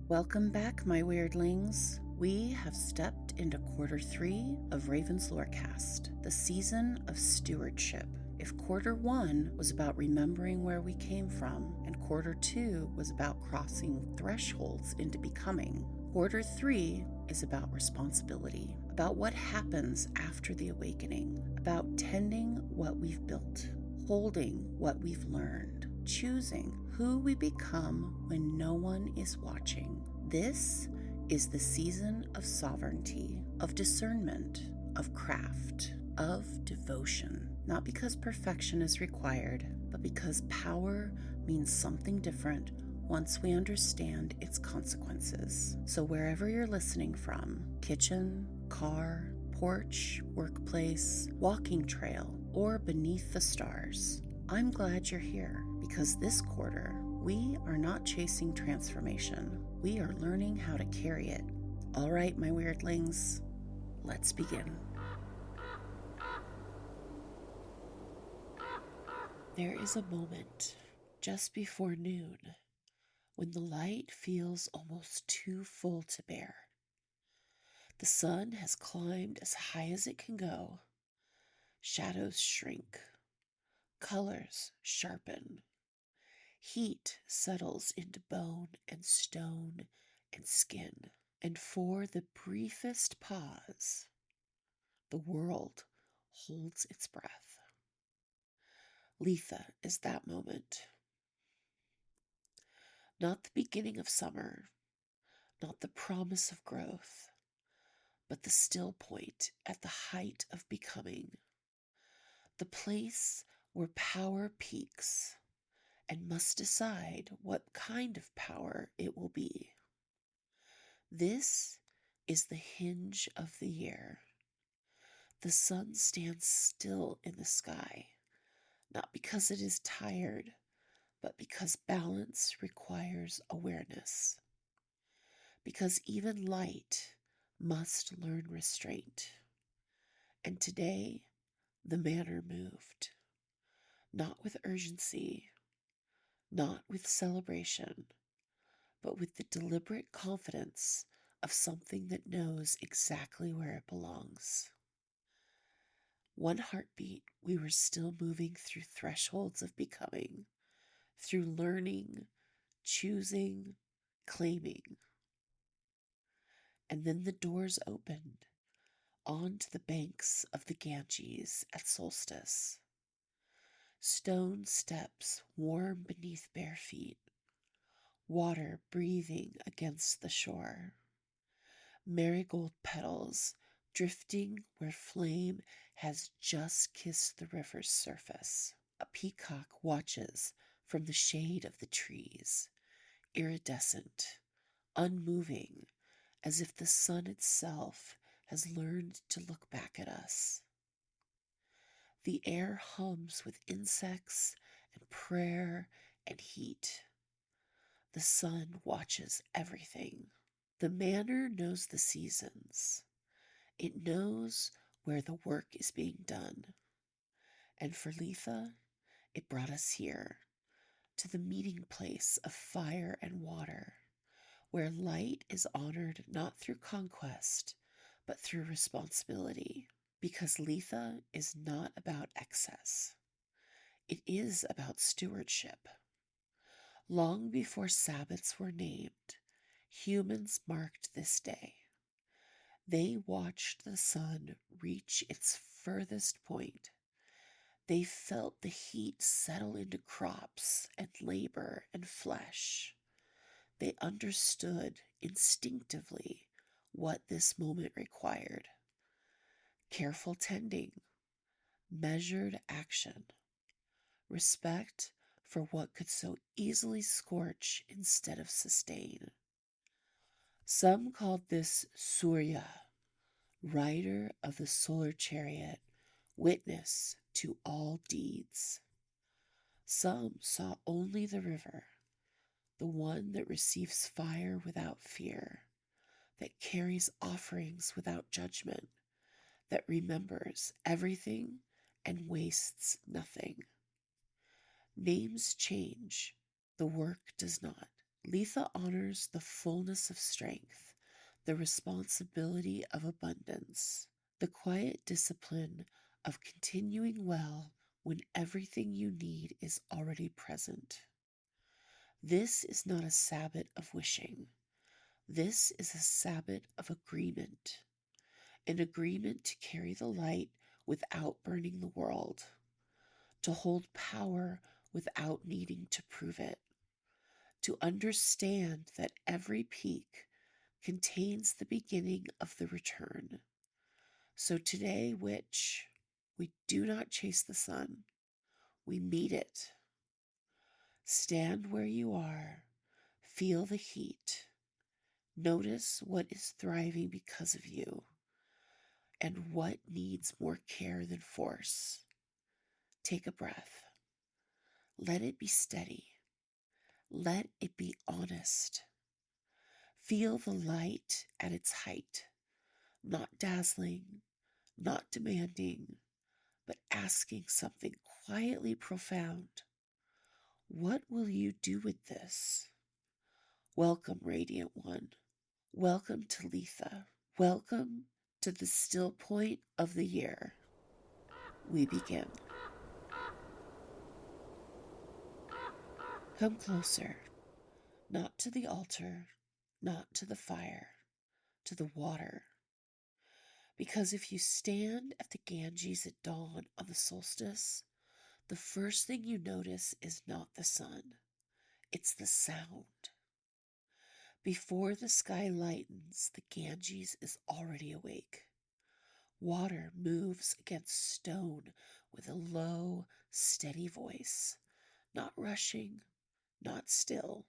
Welcome back, my weirdlings. We have stepped into quarter 3 of Raven's Lorecast, the season of stewardship. If quarter 1 was about remembering where we came from, and quarter 2 was about crossing thresholds into becoming, quarter 3 is about responsibility, about what happens after the awakening, about tending what we've built, holding what we've learned, choosing who we become when no one is watching. This is the season of sovereignty, of discernment, of craft, of devotion. Not because perfection is required, but because power means something different once we understand its consequences. So wherever you're listening from, kitchen, car, porch, workplace, walking trail, or beneath the stars, I'm glad you're here, because this quarter, we are not chasing transformation. We are learning how to carry it. All right, my weirdlings, let's begin. There is a moment just before noon when the light feels almost too full to bear. The sun has climbed as high as it can go. Shadows shrink. Colors sharpen. Heat settles into bone and stone and skin. And for the briefest pause, the world holds its breath. Litha is that moment. Not the beginning of summer, not the promise of growth, but the still point at the height of becoming. The place where power peaks and must decide what kind of power it will be. This is the hinge of the year. The sun stands still in the sky, not because it is tired, but because balance requires awareness. Because even light must learn restraint. And today, the manor moved, not with urgency, not with celebration, but with the deliberate confidence of something that knows exactly where it belongs. One heartbeat, we were still moving through thresholds of becoming, through learning, choosing, claiming. And then the doors opened onto the banks of the Ganges at solstice. Stone steps warm beneath bare feet, water breathing against the shore. Marigold petals drifting where flame has just kissed the river's surface. A peacock watches from the shade of the trees, iridescent, unmoving, as if the sun itself has learned to look back at us. The air hums with insects and prayer and heat. The sun watches everything. The manor knows the seasons. It knows where the work is being done. And for Litha, it brought us here, to the meeting place of fire and water, where light is honored not through conquest, but through responsibility. Because Litha is not about excess. It is about stewardship. Long before Sabbats were named, humans marked this day. They watched the sun reach its furthest point. They felt the heat settle into crops and labor and flesh. They understood instinctively what this moment required. Careful tending, measured action, respect for what could so easily scorch instead of sustain. Some called this Surya, rider of the solar chariot, witness to all deeds. Some saw only the river, the one that receives fire without fear, that carries offerings without judgment, that remembers everything and wastes nothing. Names change, the work does not. Litha honors the fullness of strength, the responsibility of abundance, the quiet discipline of continuing well when everything you need is already present. This is not a Sabbat of wishing. This is a Sabbat of agreement, an agreement to carry the light without burning the world, to hold power without needing to prove it, to understand that every peak contains the beginning of the return. So today, witch, we do not chase the sun, we meet it. Stand where you are, feel the heat, notice what is thriving because of you, and what needs more care than force. Take a breath. Let it be steady. Let it be honest. Feel the light at its height, not dazzling, not demanding, but asking something quietly profound. What will you do with this? Welcome, Radiant One. Welcome to Litha. Welcome to the still point of the year. We begin. Come closer, not to the altar, not to the fire, to the water. Because if you stand at the Ganges at dawn on the solstice, the first thing you notice is not the sun, it's the sound. Before the sky lightens, the Ganges is already awake. Water moves against stone with a low, steady voice, not rushing, not still.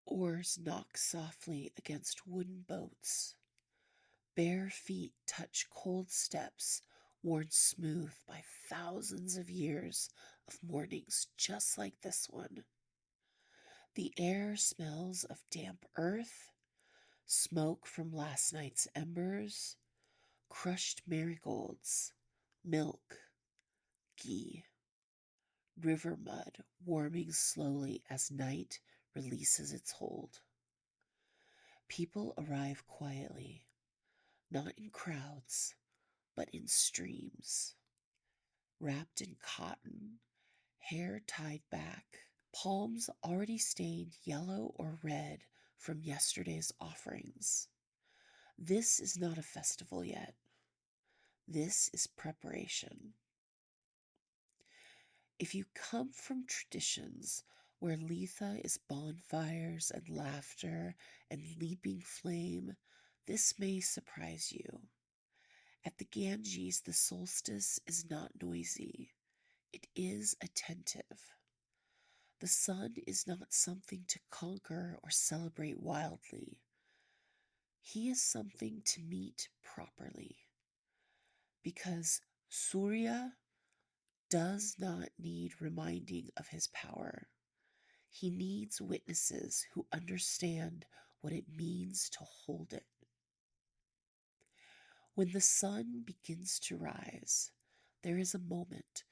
Oars knock softly against wooden boats. Bare feet touch cold steps worn smooth by thousands of years of mornings just like this one. The air smells of damp earth, smoke from last night's embers, crushed marigolds, milk, ghee, river mud warming slowly as night releases its hold. People arrive quietly, not in crowds, but in streams, wrapped in cotton, hair tied back, palms already stained yellow or red from yesterday's offerings. This is not a festival yet. This is preparation. If you come from traditions where Litha is bonfires and laughter and leaping flame, this may surprise you. At the Ganges, the solstice is not noisy. It is attentive. The sun is not something to conquer or celebrate wildly. He is something to meet properly. Because Surya does not need reminding of his power. He needs witnesses who understand what it means to hold it. When the sun begins to rise, there is a moment,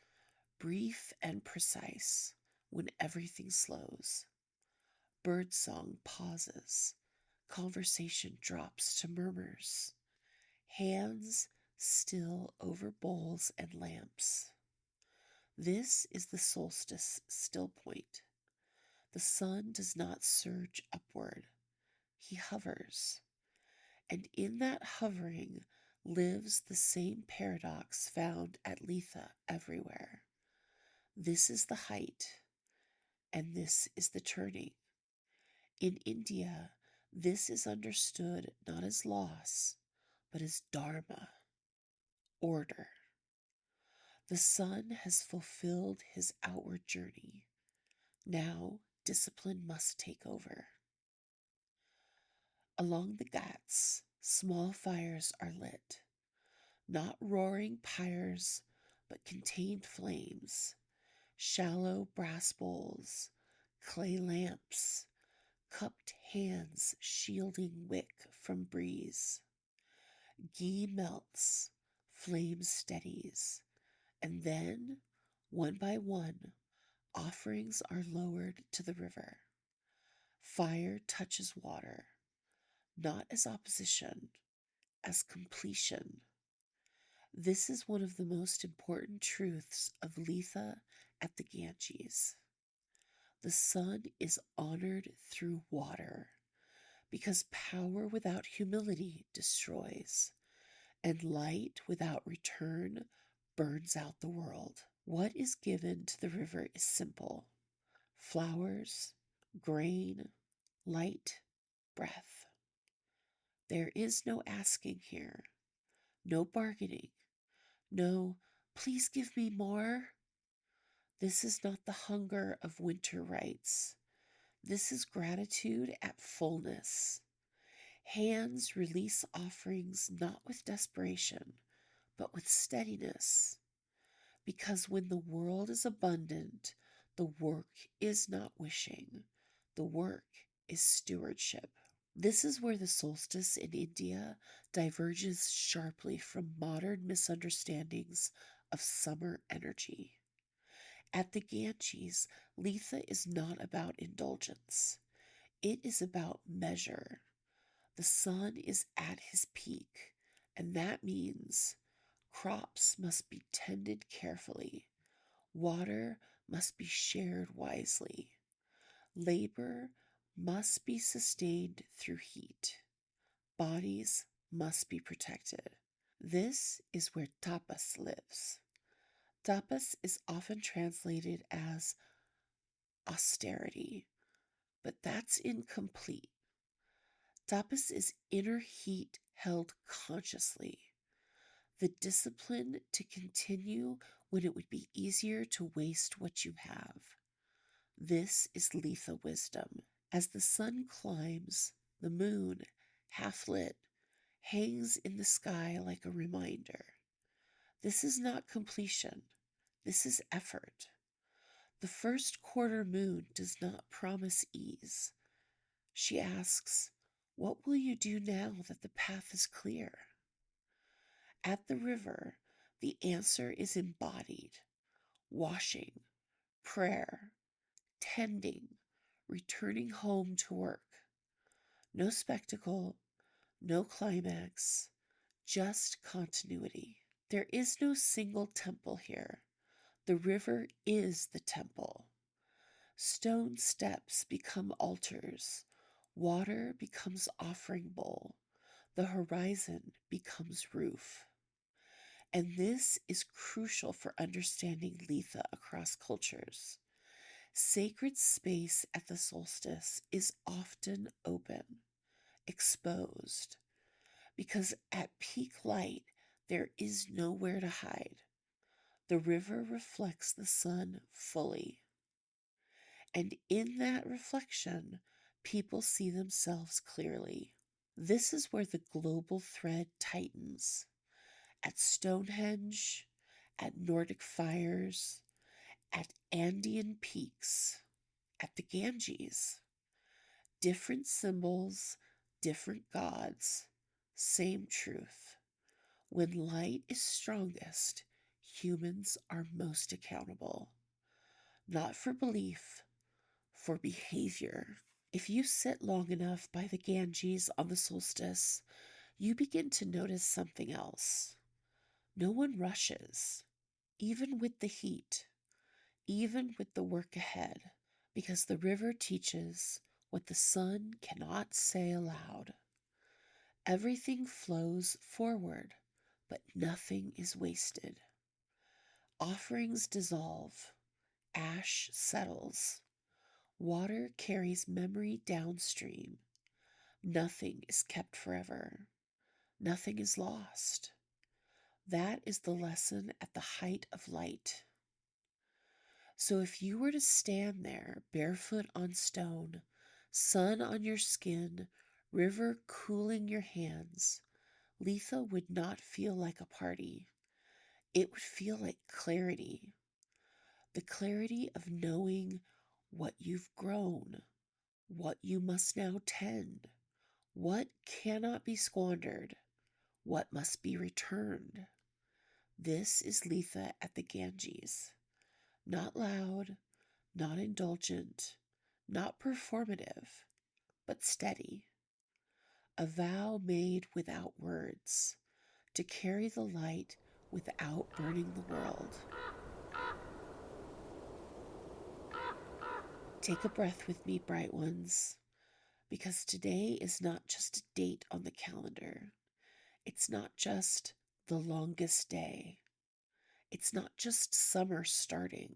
brief and precise, when everything slows. Birdsong pauses. Conversation drops to murmurs. Hands still over bowls and lamps. This is the solstice still point. The sun does not surge upward. He hovers. And in that hovering lives the same paradox found at Litha everywhere. This is the height, and this is the turning. In India, this is understood not as loss, but as dharma, order. The sun has fulfilled his outward journey. Now discipline must take over. Along the Ghats, small fires are lit, not roaring pyres, but contained flames, shallow brass bowls, clay lamps, cupped hands shielding wick from breeze. Ghee melts, flame steadies, and then, one by one, offerings are lowered to the river. Fire touches water, not as opposition, as completion. This is one of the most important truths of Litha at the Ganges. The sun is honored through water because power without humility destroys, and light without return burns out the world. What is given to the river is simple: flowers, grain, light, breath. There is no asking here, no bargaining, no, please give me more. This is not the hunger of winter rites. This is gratitude at fullness. Hands release offerings not with desperation, but with steadiness. Because when the world is abundant, the work is not wishing, the work is stewardship. This is where the solstice in India diverges sharply from modern misunderstandings of summer energy. At the Ganges, Litha is not about indulgence. It is about measure. The sun is at his peak, and that means crops must be tended carefully. Water must be shared wisely. Labor must be sustained through heat. Bodies must be protected. This is where tapas lives. Tapas is often translated as austerity, but that's incomplete. Tapas is inner heat held consciously, the discipline to continue when it would be easier to waste what you have. This is Litha wisdom. As the sun climbs, the moon, half lit, hangs in the sky like a reminder. This is not completion. This is effort. The first quarter moon does not promise ease. She asks, what will you do now that the path is clear? At the river, the answer is embodied: washing, prayer, tending, returning home to work. No spectacle, no climax, just continuity. There is no single temple here. The river is the temple. Stone steps become altars. Water becomes offering bowl. The horizon becomes roof. And this is crucial for understanding Litha across cultures. Sacred space at the solstice is often open, exposed, because at peak light there is nowhere to hide. The river reflects the sun fully. And in that reflection, people see themselves clearly. This is where the global thread tightens. At Stonehenge, at Nordic fires, at Andean peaks, at the Ganges. Different symbols, different gods, same truth. When light is strongest, humans are most accountable. Not for belief, for behavior. If you sit long enough by the Ganges on the solstice, you begin to notice something else. No one rushes, even with the heat, even with the work ahead, because the river teaches what the sun cannot say aloud. Everything flows forward, but nothing is wasted. Offerings dissolve, ash settles, water carries memory downstream. Nothing is kept forever. Nothing is lost. That is the lesson at the height of light. So if you were to stand there, barefoot on stone, sun on your skin, river cooling your hands, Litha would not feel like a party. It would feel like clarity. The clarity of knowing what you've grown, what you must now tend, what cannot be squandered, what must be returned. This is Litha at the Ganges. Not loud, not indulgent, not performative, but steady, a vow made without words, to carry the light without burning the world. Take a breath with me, bright ones, because today is not just a date on the calendar. It's not just the longest day. It's not just summer starting.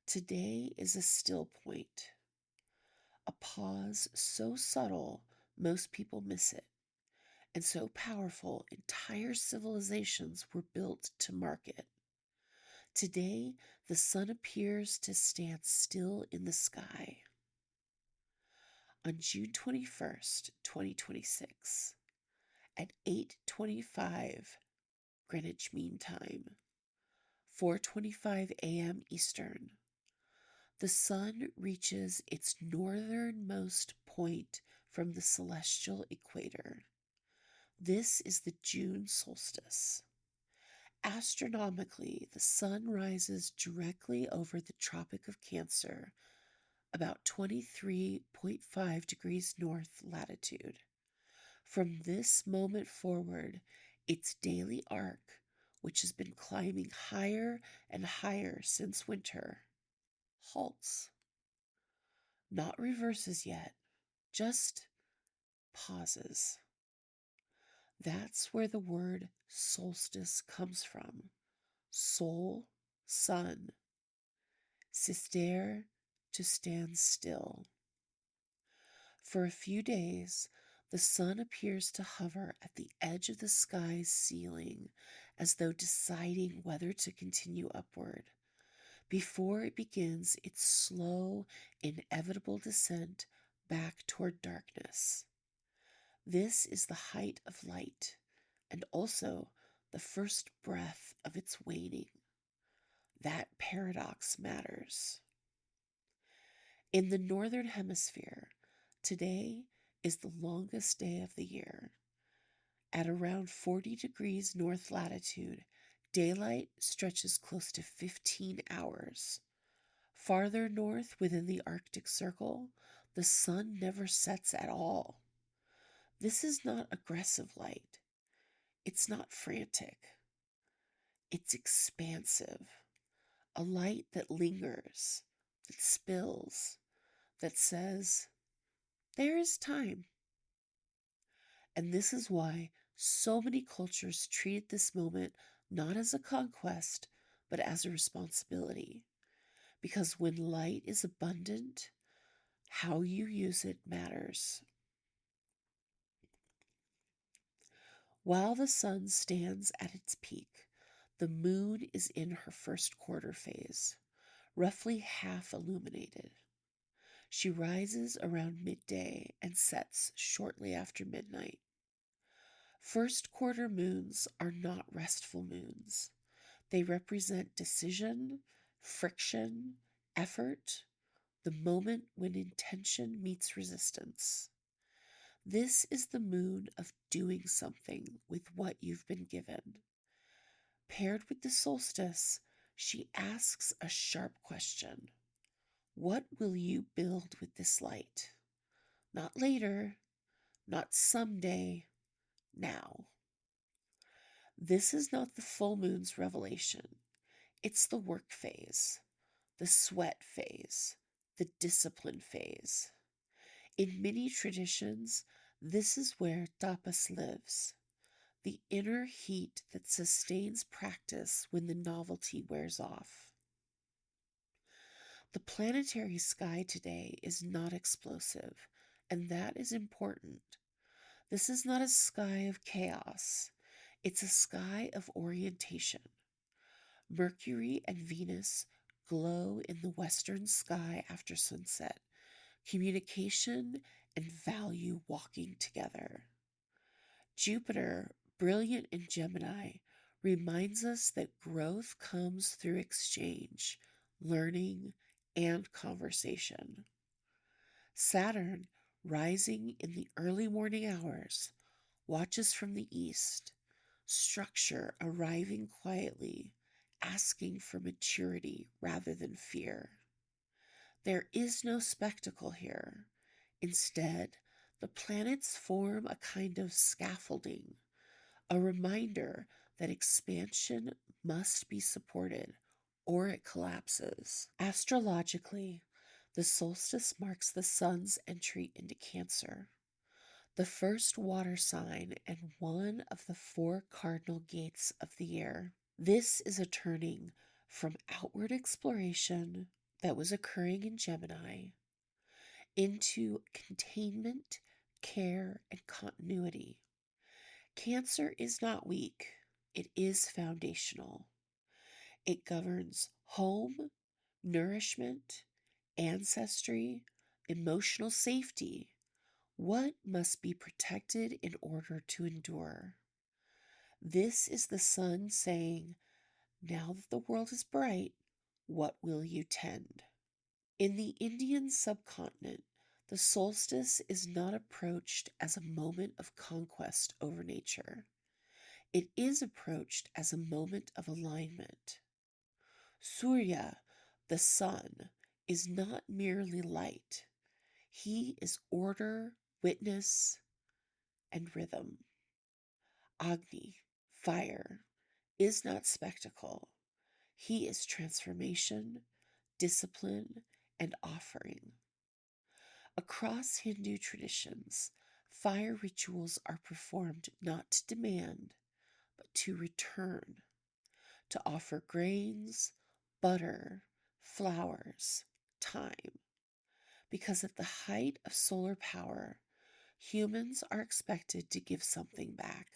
Today is a still point, a pause so subtle most people miss it, and so powerful entire civilizations were built to mark it. Today, the sun appears to stand still in the sky. On June 21st, 2026, at 8:25 Greenwich Mean Time, 4:25 a.m. Eastern, the sun reaches its northernmost point from the celestial equator. This is the June solstice. Astronomically, the sun rises directly over the Tropic of Cancer, about 23.5 degrees north latitude. From this moment forward, its daily arc, which has been climbing higher and higher since winter, halts. Not reverses yet, just pauses. That's where the word solstice comes from. Sol, sun. Sister, to stand still. For a few days, the sun appears to hover at the edge of the sky's ceiling as though deciding whether to continue upward, before it begins its slow, inevitable descent back toward darkness. This is the height of light, and also the first breath of its waning. That paradox matters. In the northern hemisphere, today is the longest day of the year. At around 40 degrees north latitude, daylight stretches close to 15 hours. Farther north within the Arctic Circle, the sun never sets at all. This is not aggressive light. It's not frantic. It's expansive. A light that lingers, that spills, that says, there is time. And this is why so many cultures treat this moment not as a conquest, but as a responsibility. Because when light is abundant, how you use it matters. While the sun stands at its peak, the moon is in her first quarter phase, roughly half illuminated. She rises around midday and sets shortly after midnight. First quarter moons are not restful moons. They represent decision, friction, effort, the moment when intention meets resistance. This is the moon of doing something with what you've been given. Paired with the solstice, she asks a sharp question. What will you build with this light? Not later, not someday, now. This is not the full moon's revelation. It's the work phase, the sweat phase, the discipline phase. In many traditions, this is where tapas lives, the inner heat that sustains practice when the novelty wears off. The planetary sky today is not explosive, and that is important. This is not a sky of chaos. It's a sky of orientation. Mercury and Venus glow in the western sky after sunset, communication and value walking together. Jupiter, brilliant in Gemini, reminds us that growth comes through exchange, learning, and conversation. Saturn, rising in the early morning hours, watches from the east, structure arriving quietly, asking for maturity rather than fear. There is no spectacle here. Instead, the planets form a kind of scaffolding, a reminder that expansion must be supported or it collapses. Astrologically, the solstice marks the sun's entry into Cancer, the first water sign and one of the four cardinal gates of the year. This is a turning from outward exploration that was occurring in Gemini into containment, care, and continuity. Cancer is not weak, it is foundational. It governs home, nourishment, ancestry, emotional safety. What must be protected in order to endure? This is the sun saying, now that the world is bright, what will you tend? In the Indian subcontinent, the solstice is not approached as a moment of conquest over nature. It is approached as a moment of alignment. Surya, the sun, is not merely light. He is order, witness, and rhythm. Agni, fire, is not spectacle. He is transformation, discipline, and offering. Across Hindu traditions, fire rituals are performed not to demand, but to return, to offer grains, butter, flowers, time. Because at the height of solar power, humans are expected to give something back.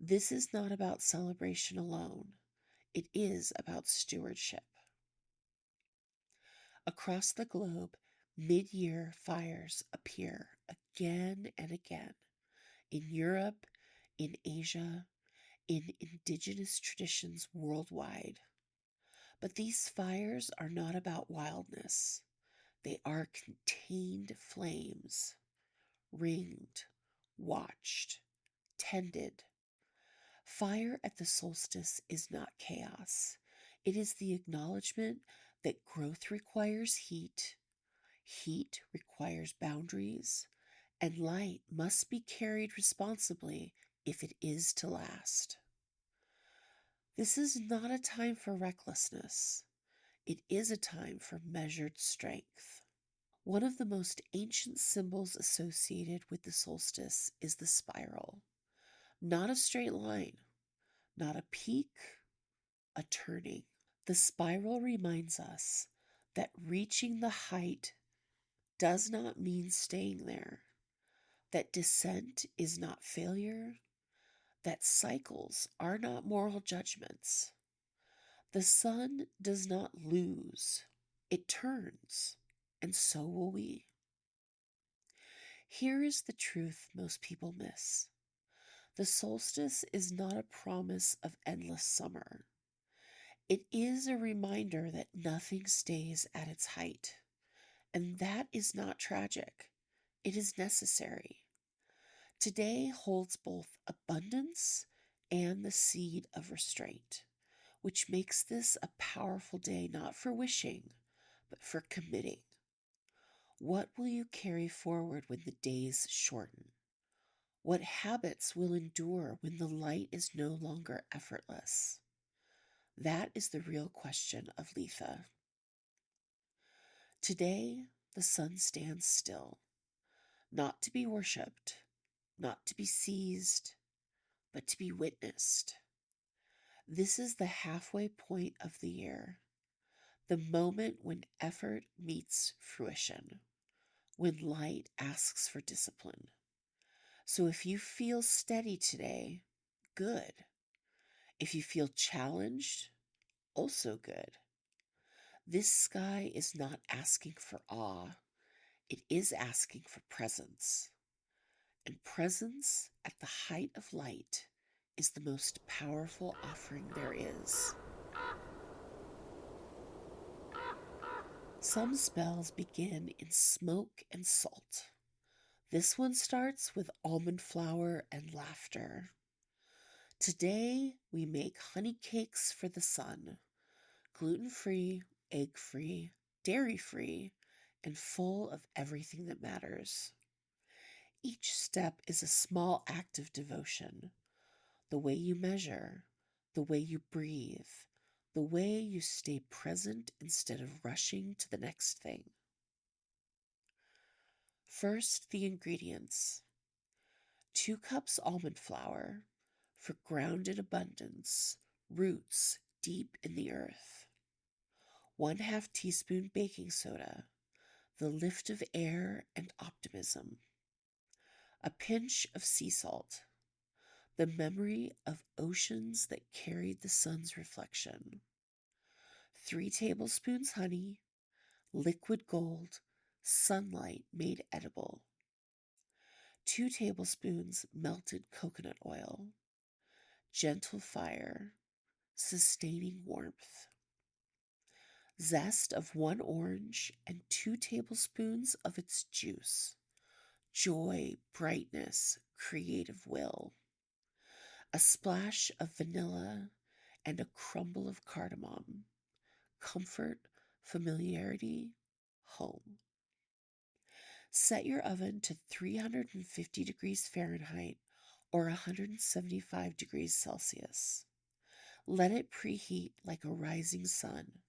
This is not about celebration alone. It is about stewardship. Across the globe, mid-year fires appear again and again. In Europe, in Asia, in indigenous traditions worldwide. But these fires are not about wildness. They are contained flames, ringed, watched, tended. Fire at the solstice is not chaos. It is the acknowledgement that growth requires heat, heat requires boundaries, and light must be carried responsibly if it is to last. This is not a time for recklessness. It is a time for measured strength. One of the most ancient symbols associated with the solstice is the spiral. Not a straight line, not a peak, a turning. The spiral reminds us that reaching the height does not mean staying there, that descent is not failure, that cycles are not moral judgments. The sun does not lose, it turns, and so will we. Here is the truth most people miss. The solstice is not a promise of endless summer. It is a reminder that nothing stays at its height. And that is not tragic. It is necessary. Today holds both abundance and the seed of restraint, which makes this a powerful day not for wishing, but for committing. What will you carry forward when the days shorten? What habits will endure when the light is no longer effortless? That is the real question of Litha. Today, the sun stands still, not to be worshipped, not to be seized, but to be witnessed. This is the halfway point of the year, the moment when effort meets fruition, when light asks for discipline. So if you feel steady today, good. If you feel challenged, also good. This sky is not asking for awe, it is asking for presence. And presence at the height of light is the most powerful offering there is. Some spells begin in smoke and salt. This one starts with almond flour and laughter. Today we make honey cakes for the sun, gluten-free, egg-free, dairy-free, and full of everything that matters. Each step is a small act of devotion. The way you measure, the way you breathe, the way you stay present instead of rushing to the next thing. First, the ingredients. 2 cups almond flour for grounded abundance, roots deep in the earth. 1/2 teaspoon baking soda, the lift of air and optimism. A pinch of sea salt, the memory of oceans that carried the sun's reflection. 3 tablespoons honey, liquid gold, sunlight made edible. 2 tablespoons melted coconut oil, gentle fire, sustaining warmth. Zest of 1 orange and 2 tablespoons of its juice. Joy, brightness, creative will. A splash of vanilla and a crumble of cardamom. Comfort, familiarity, home. Set your oven to 350 degrees Fahrenheit or 175 degrees Celsius. Let it preheat like a rising sun.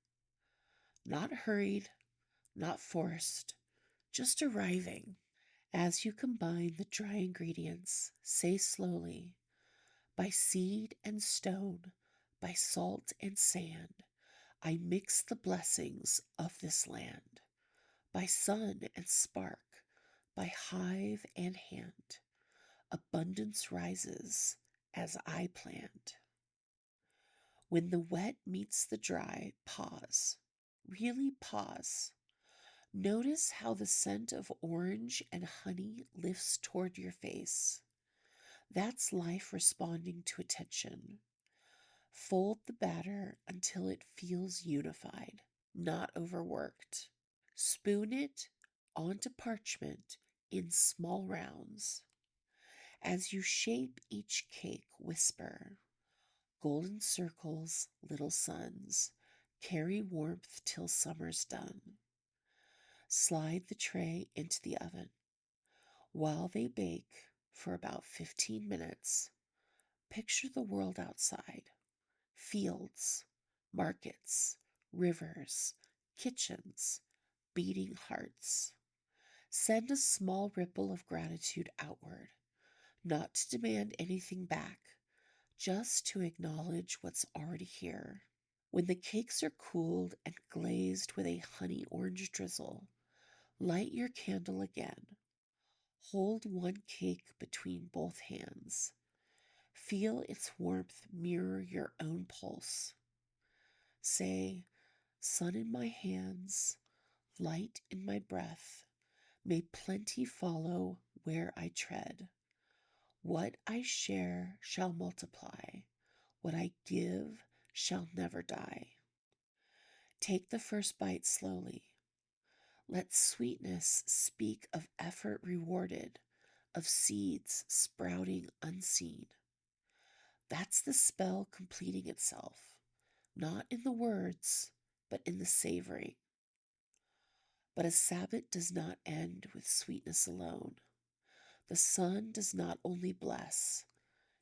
Not hurried, not forced, just arriving. As you combine the dry ingredients, say slowly, by seed and stone, by salt and sand, I mix the blessings of this land. By sun and spark, by hive and hand, abundance rises as I planned. When the wet meets the dry, pause. Really pause. Notice how the scent of orange and honey lifts toward your face. That's life responding to attention. Fold the batter until it feels unified, not overworked. Spoon it onto parchment in small rounds. As you shape each cake, whisper, golden circles, little suns, carry warmth till summer's done. Slide the tray into the oven. While they bake for about 15 minutes, picture the world outside. Fields, markets, rivers, kitchens, beating hearts. Send a small ripple of gratitude outward, not to demand anything back, just to acknowledge what's already here. When the cakes are cooled and glazed with a honey orange drizzle, light your candle again. Hold 1 cake between both hands. Feel its warmth mirror your own pulse. Say, sun in my hands, light in my breath, may plenty follow where I tread. What I share shall multiply, what I give shall never die. Take the first bite slowly. Let sweetness speak of effort rewarded, of seeds sprouting unseen. That's the spell completing itself, not in the words, but in the savoring. But a Sabbat does not end with sweetness alone. The sun does not only bless,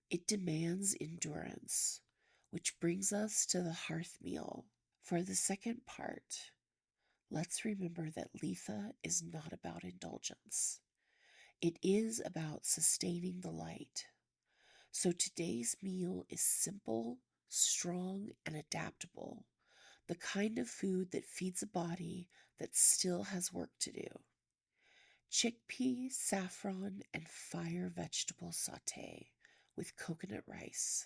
it demands endurance, which brings us to the hearth meal. For the second part, let's remember that Litha is not about indulgence. It is about sustaining the light. So today's meal is simple, strong, and adaptable. The kind of food that feeds a body that still has work to do. Chickpea, saffron, and fire vegetable sauté with coconut rice.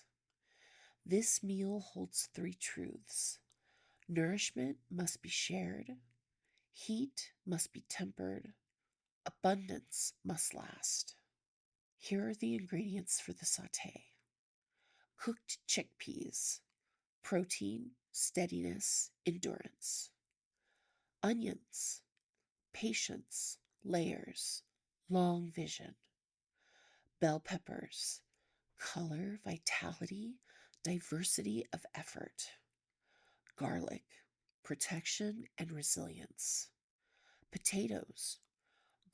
This meal holds 3 truths. Nourishment must be shared. Heat must be tempered. Abundance must last. Here are the ingredients for the sauté. Cooked chickpeas. Protein, steadiness, endurance. Onions. Patience, layers, long vision. Bell peppers. Color, vitality, diversity of effort. Garlic. Protection and resilience. Potatoes,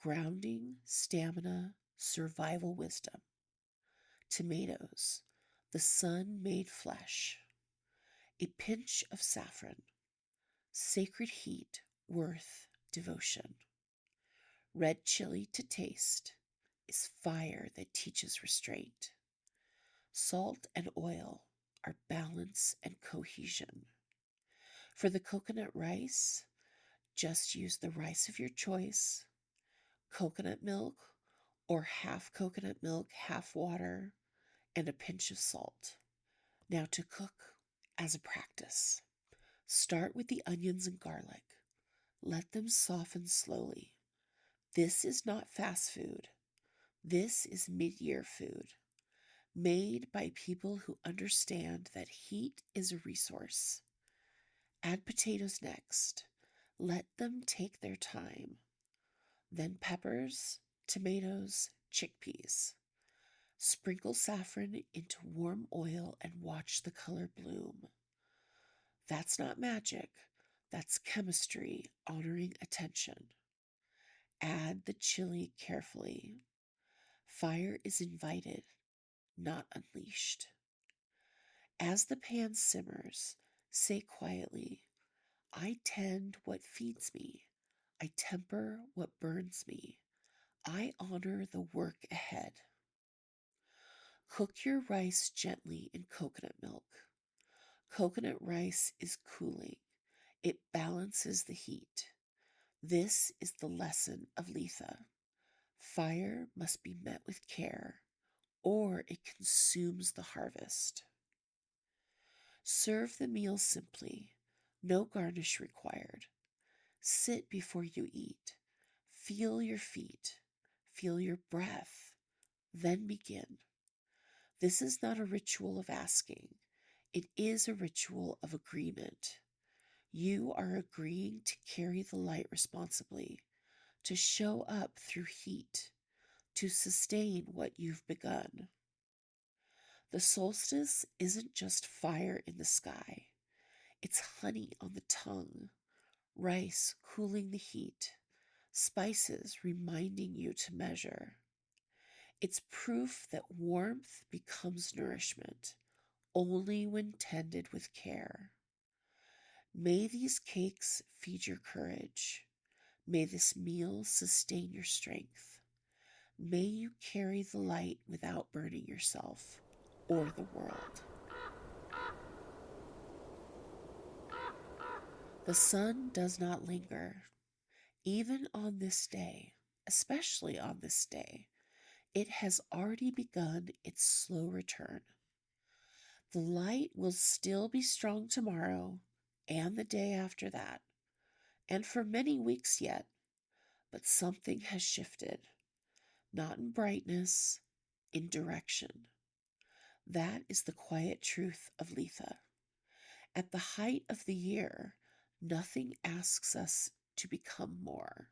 grounding, stamina, survival wisdom. Tomatoes, the sun made flesh. A pinch of saffron, sacred heat, worth devotion. Red chili to taste is fire that teaches restraint. Salt and oil are balance and cohesion. For the coconut rice, just use the rice of your choice, coconut milk, or half coconut milk, half water, and a pinch of salt. Now to cook as a practice. Start with the onions and garlic. Let them soften slowly. This is not fast food. This is mid-year food, made by people who understand that heat is a resource. Add potatoes next. Let them take their time. Then peppers, tomatoes, chickpeas. Sprinkle saffron into warm oil and watch the color bloom. That's not magic. That's chemistry honoring attention. Add the chili carefully. Fire is invited, not unleashed. As the pan simmers, say quietly, I tend what feeds me. I temper what burns me. I honor the work ahead. Cook your rice gently in coconut milk. Coconut rice is cooling. It balances the heat. This is the lesson of Litha. Fire must be met with care, or it consumes the harvest. Serve the meal simply, no garnish required. Sit before you eat. Feel your feet. Feel your breath. Then begin. This is not a ritual of asking. It is a ritual of agreement. You are agreeing to carry the light responsibly, to show up through heat, to sustain what you've begun. The solstice isn't just fire in the sky. It's honey on the tongue, rice cooling the heat, spices reminding you to measure. It's proof that warmth becomes nourishment only when tended with care. May these cakes feed your courage. May this meal sustain your strength. May you carry the light without burning yourself or the world. The sun does not linger. Even on this day, especially on this day, it has already begun its slow return. The light will still be strong tomorrow and the day after that, and for many weeks yet, but something has shifted, not in brightness, in direction. That is the quiet truth of Litha. At the height of the year, nothing asks us to become more.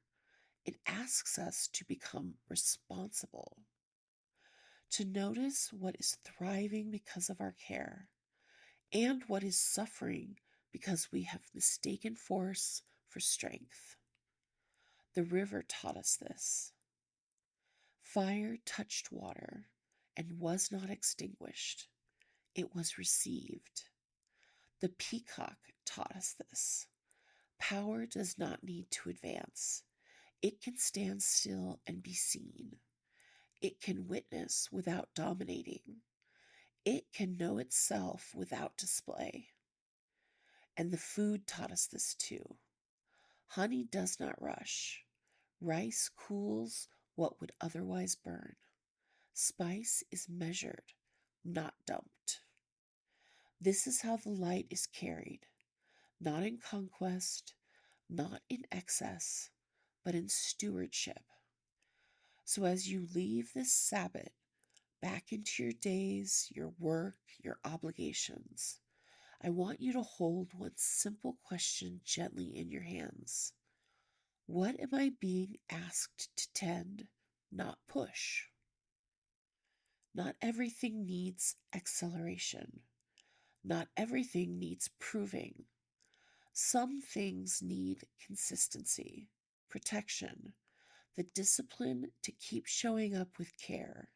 It asks us to become responsible, to notice what is thriving because of our care, and what is suffering because we have mistaken force for strength. The river taught us this. Fire touched water and was not extinguished. It was received. The peacock taught us this. Power does not need to advance. It can stand still and be seen. It can witness without dominating. It can know itself without display. And the food taught us this too. Honey does not rush. Rice cools what would otherwise burn. Spice is measured, not dumped. This is how the light is carried, not in conquest, not in excess, but in stewardship. So as you leave this Sabbath back into your days, your work, your obligations, I want you to hold one simple question gently in your hands. What am I being asked to tend, not push? Not everything needs acceleration. Not everything needs proving. Some things need consistency. protection, the discipline to keep showing up with care.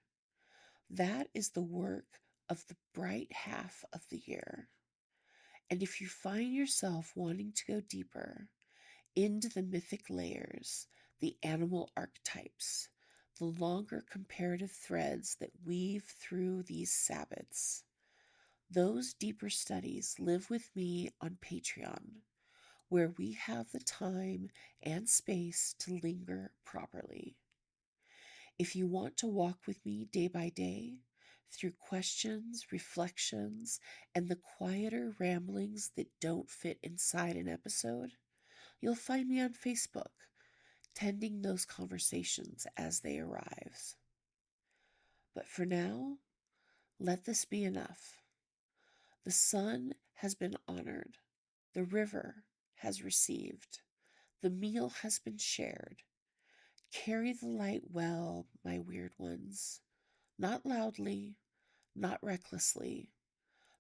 That is the work of the bright half of the year. And if you find yourself wanting to go deeper into the mythic layers, the animal archetypes, the longer comparative threads that weave through these Sabbats, those deeper studies live with me on Patreon, where we have the time and space to linger properly. If you want to walk with me day by day through questions, reflections, and the quieter ramblings that don't fit inside an episode, you'll find me on Facebook, tending those conversations as they arise. But for now, let this be enough. The sun has been honored. The river has received. The meal has been shared. Carry the light well, my weird ones. Not loudly, not recklessly,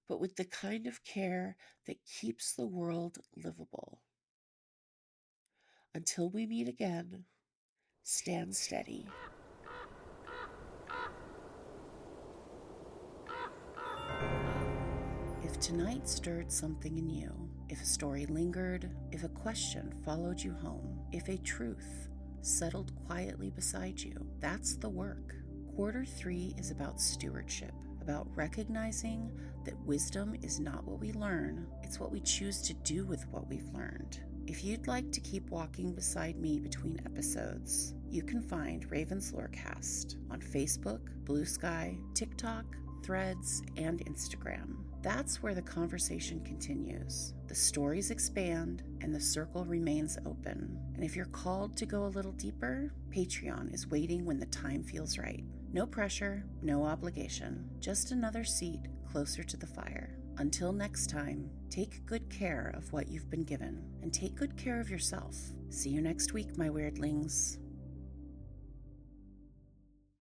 but with the kind of care that keeps the world livable. Until we meet again, stand steady. If tonight stirred something in you, if a story lingered, if a question followed you home, if a truth settled quietly beside you, that's the work. Quarter 3 is about stewardship, about recognizing that wisdom is not what we learn, it's what we choose to do with what we've learned. If you'd like to keep walking beside me between episodes, you can find Raven's Lorecast on Facebook, Blue Sky, TikTok, Threads, and Instagram. That's where the conversation continues. The stories expand and the circle remains open. And if you're called to go a little deeper, Patreon is waiting when the time feels right. No pressure, no obligation, just another seat closer to the fire. Until next time, take good care of what you've been given and take good care of yourself. See you next week, my weirdlings.